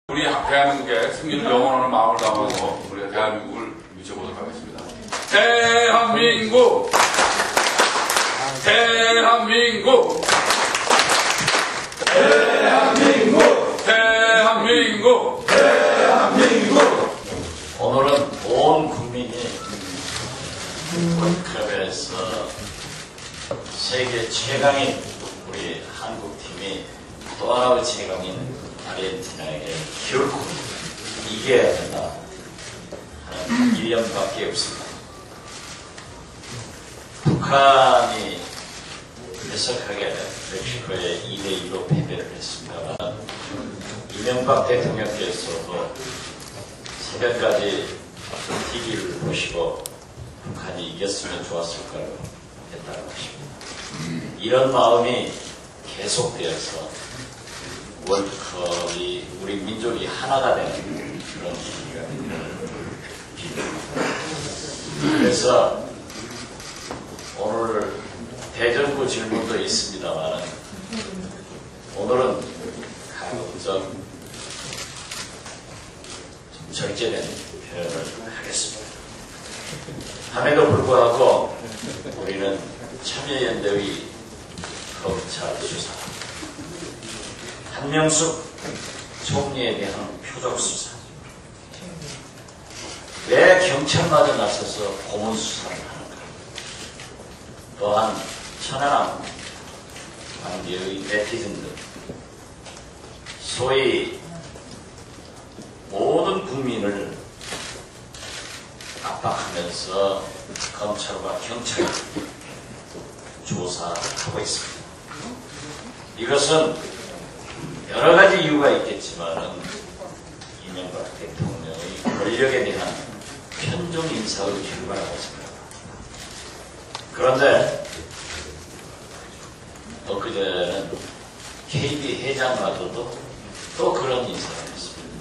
우리 대한민국의 승리를 영원하는 마음을 담아서 우리가 대한민국을 미쳐보도록 하겠습니다. 대한민국! 대한민국! 대한민국! 대한민국! 대한민국! 오늘은 온 국민이 월드컵에서 세계 최강인 우리 한국팀이 또 하나의 최강인 아르헨티나에게 결코 이겨야 된다 하는 일념밖에 없습니다. 북한이 배석하게 멕시코에 2대2로 패배를 했습니다만 이명박 대통령께서도 새벽까지 TV를 보시고 북한이 이겼으면 좋았을 걸 했다고 하십니다. 이런 마음이 계속되어서 월드컵이 우리 민족이 하나가 되는 그런 계기가 됩니다. 그래서 오늘 대정부 질문도 있습니다만 오늘은 가급적 절제된 표현을 하겠습니다. 함에도 불구하고 우리는 참여연대의 검찰 수사, 한명숙 총리에 대한 표적 수사, 왜 경찰마저 나서서 고문 수사를 하는가, 또한 천안함 관계의 네티즌들, 소위 모든 국민을 압박하면서 검찰과 경찰이 조사하고 있습니다. 이것은 여러 가지 이유가 있겠지만 이명박 대통령의 권력에 대한 편중 인사의 결과라고 생각합니다. 그런데 엊그제는 KB 회장마저도 또 그런 인사를 했습니다.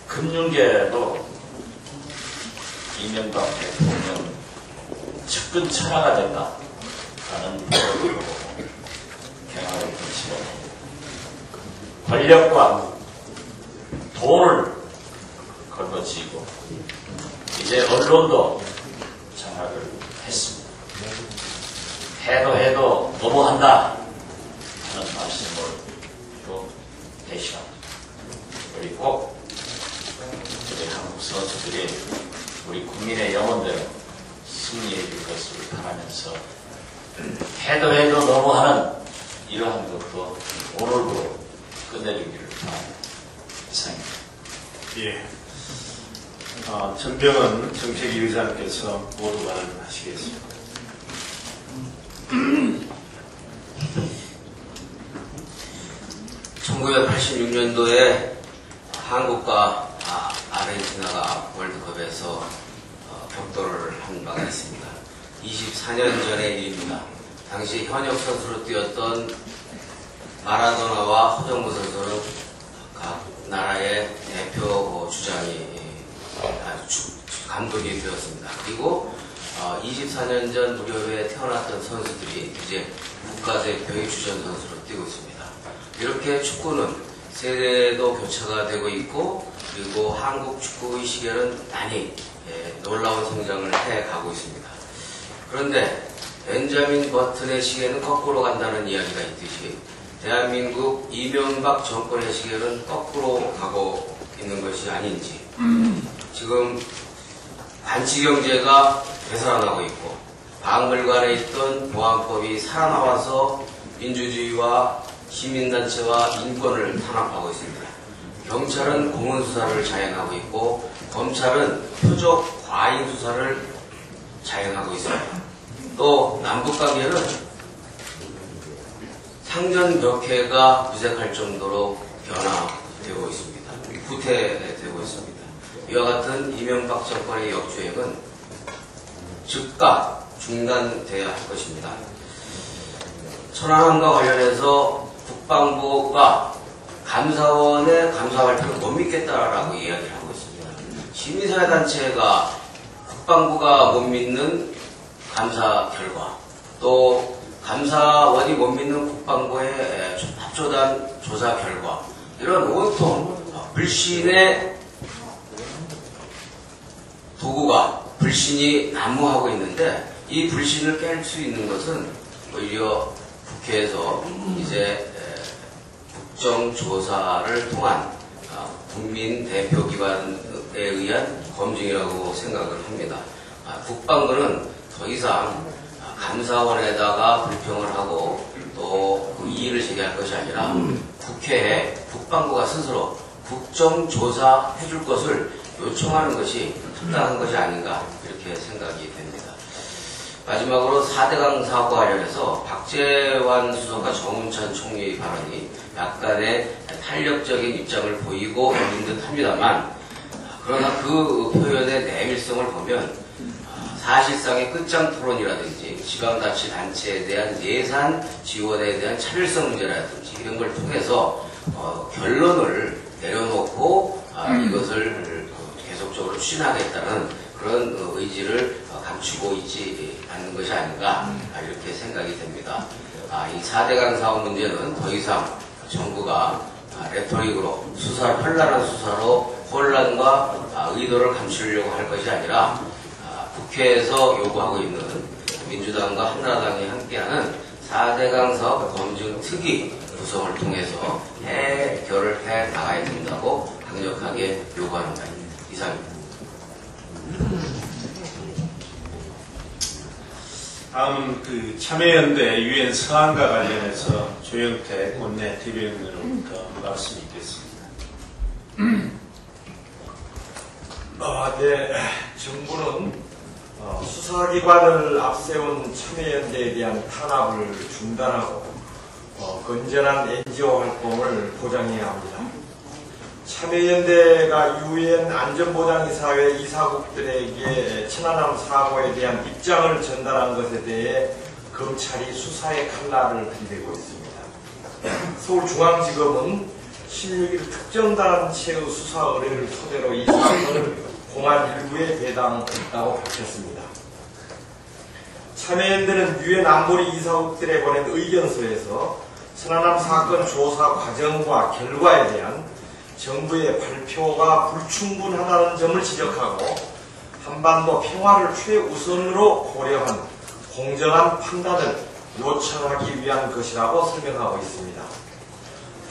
금융계도 이명박 대통령 측근 철화가 된다 하는 보도로 경향을 끼치고 권력과 돈을 걸어쥐고 이제 언론도 장악을 했습니다. 해도 너무한다 하는 말씀을 또 대신합니다. 그리고 우리 한국 선수들이 우리 국민의 영혼대로 승리해 줄 것을 바라면서 해도 너무하는 이러한 것도 오늘도 끝내주기를 바랍니다. 이상입니다. 예. 전병헌 정책위 의장께서 모두 발언하시겠습니다. 1986년도에 한국과 아르헨티나가 월드컵에서 격돌을 한 바가 있습니다. 24년 전의 일입니다. 당시 현역 선수로 뛰었던 마라도나와 허정무 선수는 각 나라의 대표 주장이 감독이 되었습니다. 그리고 24년 전 무렵에 태어났던 선수들이 이제 국가대표의 주전 선수로 뛰고 있습니다. 이렇게 축구는 세대도 교체가 되고 있고 그리고 한국 축구의 시계는 많이 놀라운 성장을 해가고 있습니다. 그런데 벤자민 버튼의 시계는 거꾸로 간다는 이야기가 있듯이 대한민국 이명박 정권의 시계는 거꾸로 가고 있는 것이 아닌지, 지금 반치경제가 되살아나고 있고 박물관에 있던 보안법이 살아나와서 민주주의와 시민단체와 인권을 탄압하고 있습니다. 경찰은 공문수사를 자행하고 있고 검찰은 표적 과잉 수사를 자행하고 있습니다. 또 남북관계는 상전벽해가 부색할 정도로 변화되고 있습니다. 후퇴되고 있습니다. 이와 같은 이명박 정권의 역주행은 즉각 중단돼야 할 것입니다. 천안함과 관련해서 국방부가 감사원의 감사 발표를 못 믿겠다라고 이야기를 하고 있습니다. 시민사회단체가 국방부가 못 믿는 감사 결과, 또 감사원이 못 믿는 국방부의 합조단 조사 결과, 이런 온통 불신의 도구가 불신이 난무하고 있는데 이 불신을 깰 수 있는 것은 오히려 국회에서 이제 국정조사를 통한 국민 대표기관에 의한 검증이라고 생각을 합니다. 국방부는 더 이상 감사원에다가 불평을 하고 또 이의를 제기할 것이 아니라 국회에 국방부가 스스로 국정조사 해줄 것을 요청하는 것이 합당한 것이 아닌가 이렇게 생각이 됩니다. 마지막으로 4대강 사업과 관련해서 박재환 수석과 정운찬 총리 발언이 약간의 탄력적인 입장을 보이고 있는 듯 합니다만, 그러나 그 표현의 내밀성을 보면 사실상의 끝장 토론이라든지 지방자치단체에 대한 예산 지원에 대한 차별성 문제라든지 이런 걸 통해서 결론을 내려놓고 이것을 계속적으로 추진하겠다는 그런 의지를 감추고 있지 않는 것이 아닌가 이렇게 생각이 됩니다. 이 4대강 사업 문제는 더 이상 정부가 레토릭으로 현란한 수사로 혼란과 의도를 감추려고 할 것이 아니라 국회에서 요구하고 있는 민주당과 한나라당이 함께하는 4대강 사업 검증 특위 구성을 통해서 해결을 해 나가야 된다고 강력하게 요구하는 바입니다. 이상입니다. 다음은 참여연대 유엔 서한과 관련해서 조영태 원내 대변인으로부터 말씀이 있겠습니다. 네, 정부는 수사기관을 앞세운 참여연대에 대한 탄압을 중단하고 건전한 NGO 활동을 보장해야 합니다. 참여연대가 유엔 안전보장이사회 이사국들에게 천안함 사고에 대한 입장을 전달한 것에 대해 검찰이 수사의 칼날을 들이대고 있습니다. 서울중앙지검은 16일 특정 단체의 수사 의뢰를 토대로 이 사건을 공안 일부에 배당했다고 밝혔습니다. 참여연대는 유엔 안보리 이사국들에 보낸 의견서에서 천안함 사건 조사 과정과 결과에 대한 정부의 발표가 불충분하다는 점을 지적하고 한반도 평화를 최우선으로 고려한 공정한 판단을 요청하기 위한 것이라고 설명하고 있습니다.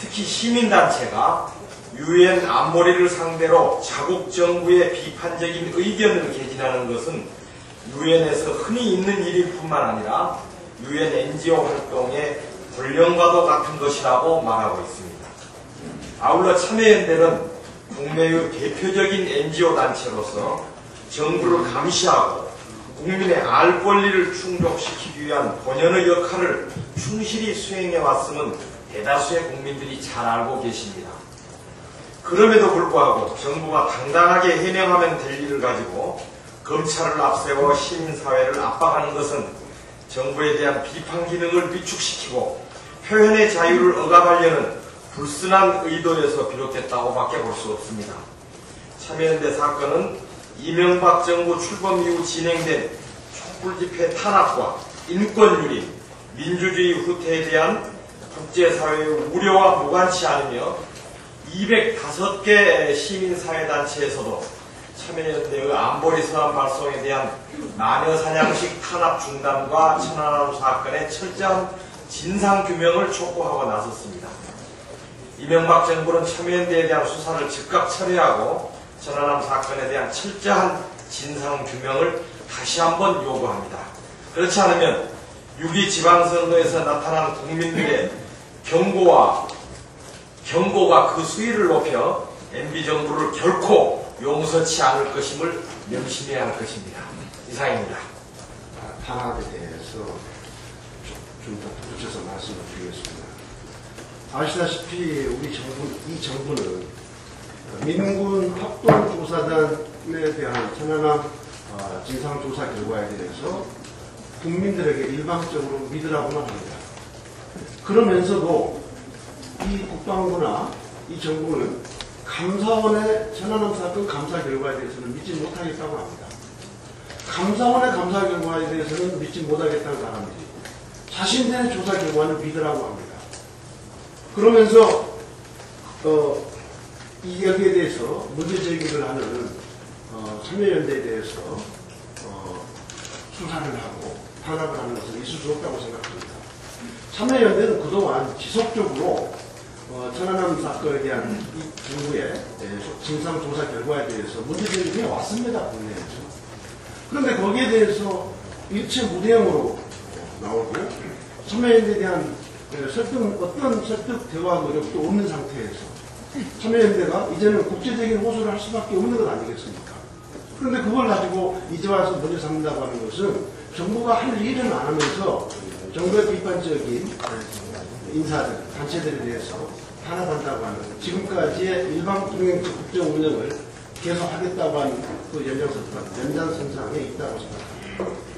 특히 시민단체가 유엔 안보리를 상대로 자국 정부의 비판적인 의견을 개진하는 것은 유엔에서 흔히 있는 일일 뿐만 아니라 유엔 NGO 활동의 본령과도 같은 것이라고 말하고 있습니다. 아울러 참여연대는 국내의 대표적인 NGO 단체로서 정부를 감시하고 국민의 알 권리를 충족시키기 위한 본연의 역할을 충실히 수행해왔음은 대다수의 국민들이 잘 알고 계십니다. 그럼에도 불구하고 정부가 당당하게 해명하면 될 일을 가지고 검찰을 앞세워 시민사회를 압박하는 것은 정부에 대한 비판 기능을 위축시키고 표현의 자유를 억압하려는 불순한 의도에서 비롯됐다고 밖에 볼 수 없습니다. 참여연대 사건은 이명박 정부 출범 이후 진행된 촛불집회 탄압과 인권유린, 민주주의 후퇴에 대한 국제사회의 우려와 무관치 않으며 205개 시민사회단체에서도 참여연대의 안보리 서한 발송에 대한 마녀사냥식 탄압 중단과 천안함 사건의 철저한 진상규명을 촉구하고 나섰습니다. 이명박 정부는 참여연대에 대한 수사를 즉각 철회하고 천안함 사건에 대한 철저한 진상규명을 다시 한번 요구합니다. 그렇지 않으면 6.2 지방선거에서 나타난 국민들의 경고가 그 수위를 높여 MB정부를 결코 용서치 않을 것임을 명심해야 할 것입니다. 이상입니다. 탄압에 대해서 좀 더 붙여서 말씀을 드리겠습니다. 아시다시피 이 정부는 민군 합동조사단에 대한 천안함 진상조사 결과에 대해서 국민들에게 일방적으로 믿으라고만 합니다. 그러면서도 이 국방부나 이 정부는 감사원의 천안함 사건 감사 결과에 대해서는 믿지 못하겠다고 합니다. 감사원의 감사 결과에 대해서는 믿지 못하겠다는 사람들이 자신들의 조사 결과를 믿으라고 합니다. 그러면서 여기에 대해서 문제 제기를 하는 참여연대에 대해서 수사를 하고 탄압을 하는 것은 있을 수 없다고 생각합니다. 참여연대는 그동안 지속적으로 천안함 사건에 대한 이 정부의 진상조사 결과에 대해서 문제 제기해 왔습니다. 국내에서. 그런데 거기에 대해서 일체 무대응으로 나오고 참여연대에 대한 어떤 설득 대화 노력도 없는 상태에서 참여연대가 이제는 국제적인 호소를 할 수밖에 없는 것 아니겠습니까? 그런데 그걸 가지고 이제 와서 문제 삼는다고 하는 것은 정부가 할 일은 안 하면서 정부의 비판적인 인사들, 단체들에 대해서 탄압한다고 하는 지금까지의 일방 통행적 국정 운영을 계속하겠다고 하는 그 연장선상에 있다고 생각합니다.